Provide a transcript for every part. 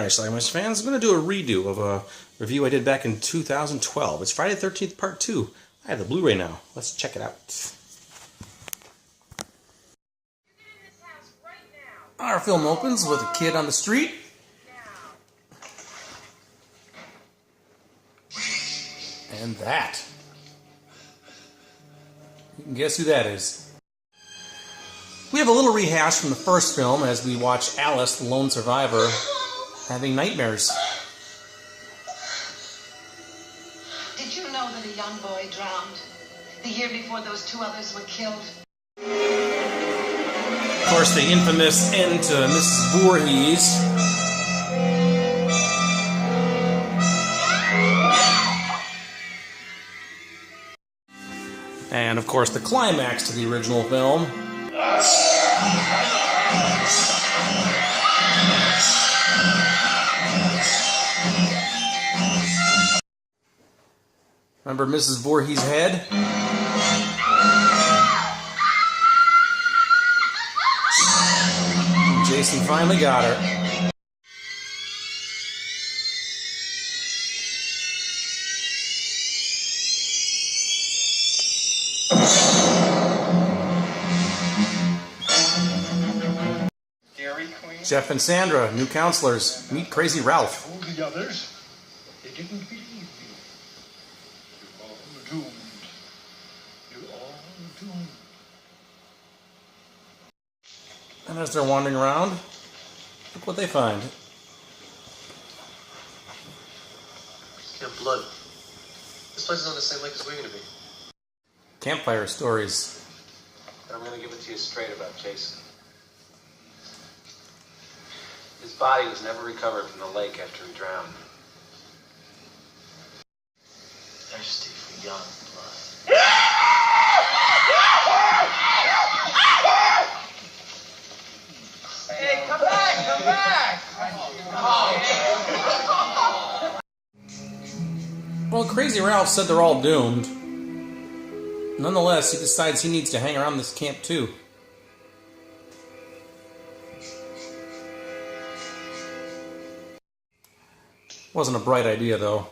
Alright, Schlockmeisters fans, I'm going to do a redo of a review I did back in 2012. It's Friday the 13th Part 2. I have the Blu-ray now. Let's check it out. Our film opens with a kid on the street. And that. You can guess who that is. We have a little rehash from the first film as we watch Alice, the lone survivor, having nightmares. Did you know that a young boy drowned the year before those two others were killed? Of course, the infamous end to Mrs. Voorhees. And, of course, the climax to the original film. Remember Mrs. Voorhees' head? Jason finally got her. Jeff and Sandra, new counselors. Meet Crazy Ralph. Told the others, they didn't believe you. You're all doomed. You're all doomed. And as they're wandering around, look what they find. Yeah, blood. This place is on the same lake as we're gonna be. Campfire stories. And I'm gonna give it to you straight about Jason. His body was never recovered from the lake after he drowned. Thirsty for young blood. Hey, come back, come back! Well, Crazy Ralph said they're all doomed. Nonetheless, he decides he needs to hang around this camp too. Wasn't a bright idea, though.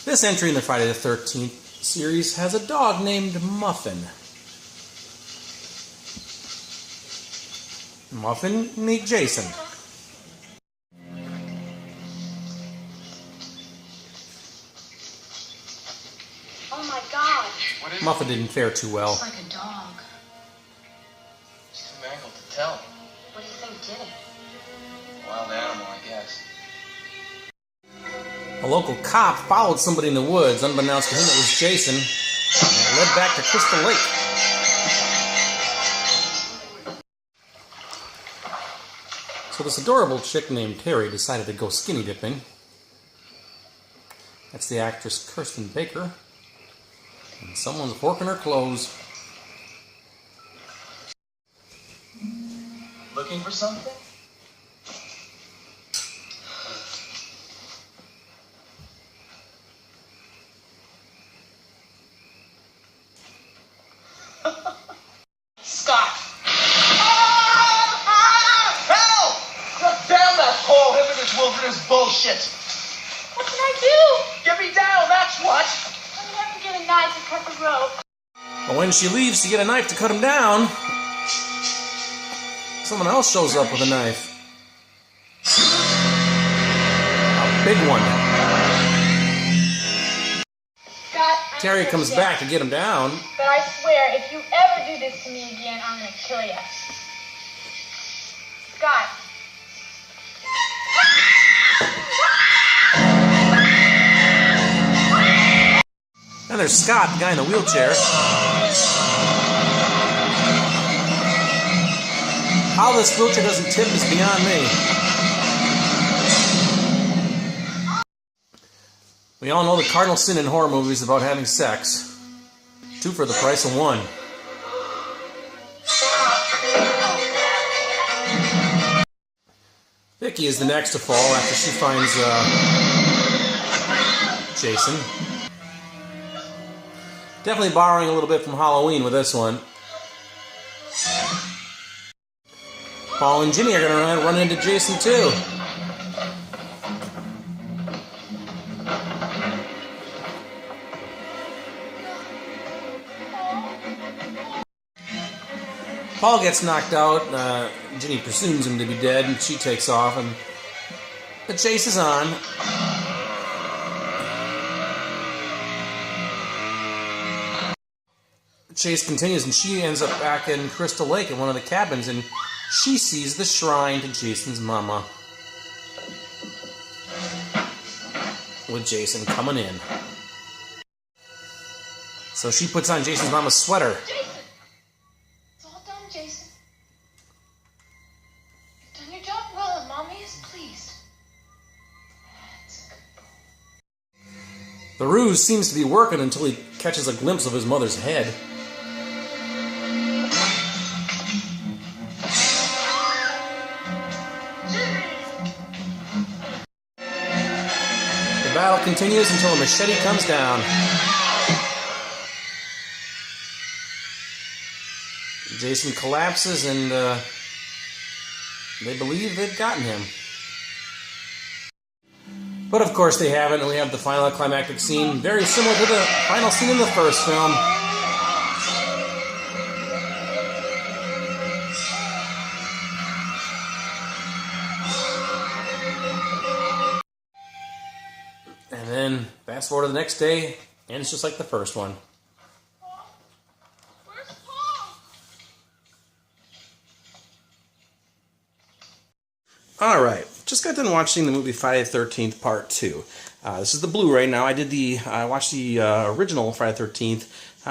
This entry in the Friday the 13th series has a dog named Muffin. Muffin, meet Jason. Oh my God! Muffin didn't fare too well. It's like a dog. She's too mangled to tell. What do you think did it? Wild animal, I guess. A local cop followed somebody in the woods. Unbeknownst to him, it was Jason. And it led back to Crystal Lake. So this adorable chick named Terry decided to go skinny dipping. That's the actress Kirsten Baker. And someone's horking her clothes. Looking for something? Scott! Help! Look down that hole, him and his wilderness bullshit! What can I do? Get me down, that's what! I'm gonna have to get a knife to cut the rope. But when she leaves to get a knife to cut him down, someone else shows up with a knife. A big one. Scott, Terry comes back to get him down. But I swear, if you ever do this to me again, I'm gonna kill you. Scott. And there's Scott, the guy in the wheelchair. How this wheelchair doesn't tip is beyond me. We all know the cardinal sin in horror movies about having sex. 2 for the price of 1. Vicky is the next to fall after she finds Jason. Definitely borrowing a little bit from Halloween with this one. Paul and Ginny are going to run into Jason too. Paul gets knocked out. Ginny presumes him to be dead, and she takes off, and the chase is on. The chase continues, and she ends up back in Crystal Lake in one of the cabins, and she sees the shrine to Jason's mama, with Jason coming in. So she puts on Jason's mama's sweater. Jason! It's all done, Jason. You've done your job well, and Mommy is pleased. That's a good boy. The ruse seems to be working until he catches a glimpse of his mother's head. The battle continues until a machete comes down. Jason collapses, and they believe they've gotten him. But of course they haven't, and we have the final climactic scene, very similar to the final scene in the first film. And then, fast forward to the next day, and it's just like the first one. Where's Paul? Alright, just got done watching the movie Friday the 13th Part 2. This is the Blu-ray now. I watched the original Friday the 13th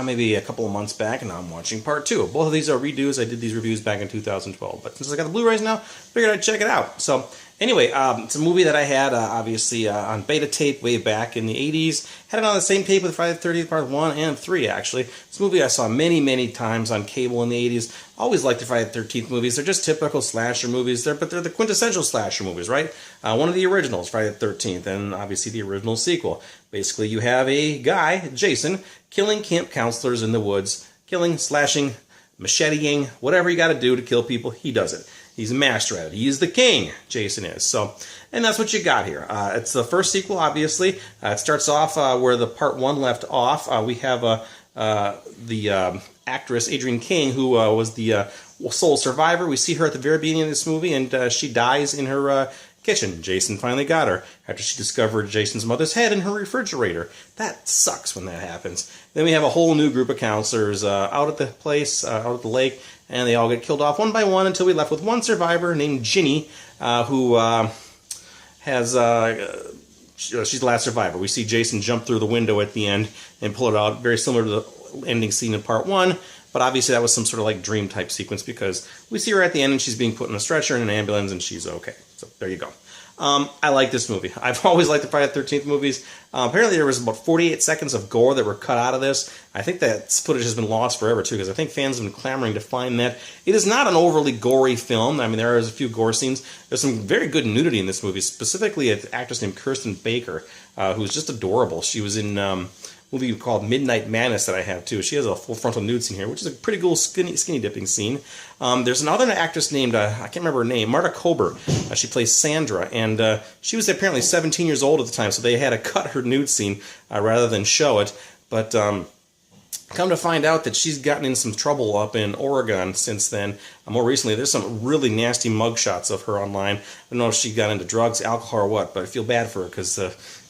maybe a couple of months back, and now I'm watching Part 2. Both of these are redos. I did these reviews back in 2012, but since I got the Blu-rays now, figured I'd check it out. So, anyway, it's a movie that I had, obviously, on beta tape way back in the 80s. Had it on the same tape with Friday the 13th Part 1 and 3, actually. This movie I saw many, many times on cable in the 80s. Always liked the Friday the 13th movies. They're just typical slasher movies, but they're the quintessential slasher movies, right? One of the originals, Friday the 13th, and obviously the original sequel. Basically, you have a guy, Jason, killing camp counselors in the woods, killing, slashing, macheteing, whatever you got to do to kill people, he does it. He's a master at it. He is the king, Jason is. So, and that's what you got here. It's the first sequel, obviously. It starts off where the Part 1 left off. We have the actress, Adrienne King, who was the sole survivor. We see her at the very beginning of this movie, and she dies in her kitchen. Jason finally got her after she discovered Jason's mother's head in her refrigerator. That sucks when that happens. Then we have a whole new group of counselors out at the place, out at the lake, and they all get killed off one by one until we left with one survivor named Ginny, who has she's the last survivor. We see Jason jump through the window at the end and pull it out, very similar to the ending scene in Part 1. But obviously that was some sort of like dream type sequence, because we see her at the end and she's being put in a stretcher in an ambulance and she's okay. So there you go. I like this movie. I've always liked the Friday the 13th movies. Apparently there was about 48 seconds of gore that were cut out of this. I think that footage has been lost forever too, because I think fans have been clamoring to find that. It is not an overly gory film. I mean, there is a few gore scenes. There's some very good nudity in this movie, specifically an actress named Kirsten Baker, who's just adorable. She was in movie called Midnight Madness that I have too. She has a full frontal nude scene here, which is a pretty cool skinny dipping scene. There's another actress named, I can't remember her name, Marta Kober. She plays Sandra, and she was apparently 17 years old at the time, so they had to cut her nude scene rather than show it. But come to find out that she's gotten in some trouble up in Oregon since then. More recently, there's some really nasty mugshots of her online. I don't know if she got into drugs, alcohol, or what, but I feel bad for her because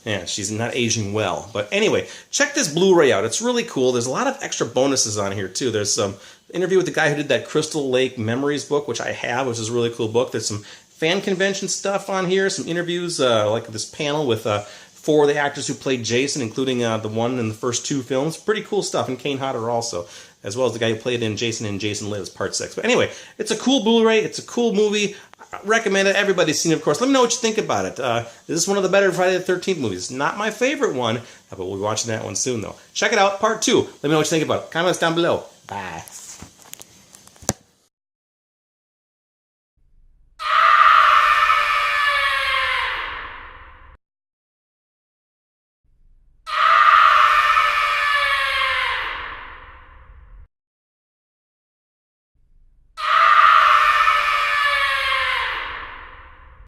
yeah, she's not aging well. But anyway, check this Blu-ray out. It's really cool. There's a lot of extra bonuses on here, too. There's some interview with the guy who did that Crystal Lake Memories book, which I have, which is a really cool book. There's some fan convention stuff on here, some interviews, like this panel with 4 of the actors who played Jason, including the one in the first 2 films. Pretty cool stuff, and Kane Hodder also, as well as the guy who played in Jason and Jason Lives, Part 6. But anyway, it's a cool Blu-ray. It's a cool movie. I recommend it. Everybody's seen it, of course. Let me know what you think about it. This is one of the better Friday the 13th movies. Not my favorite one, but we'll be watching that one soon, though. Check it out, Part 2. Let me know what you think about it. Comments down below. Bye.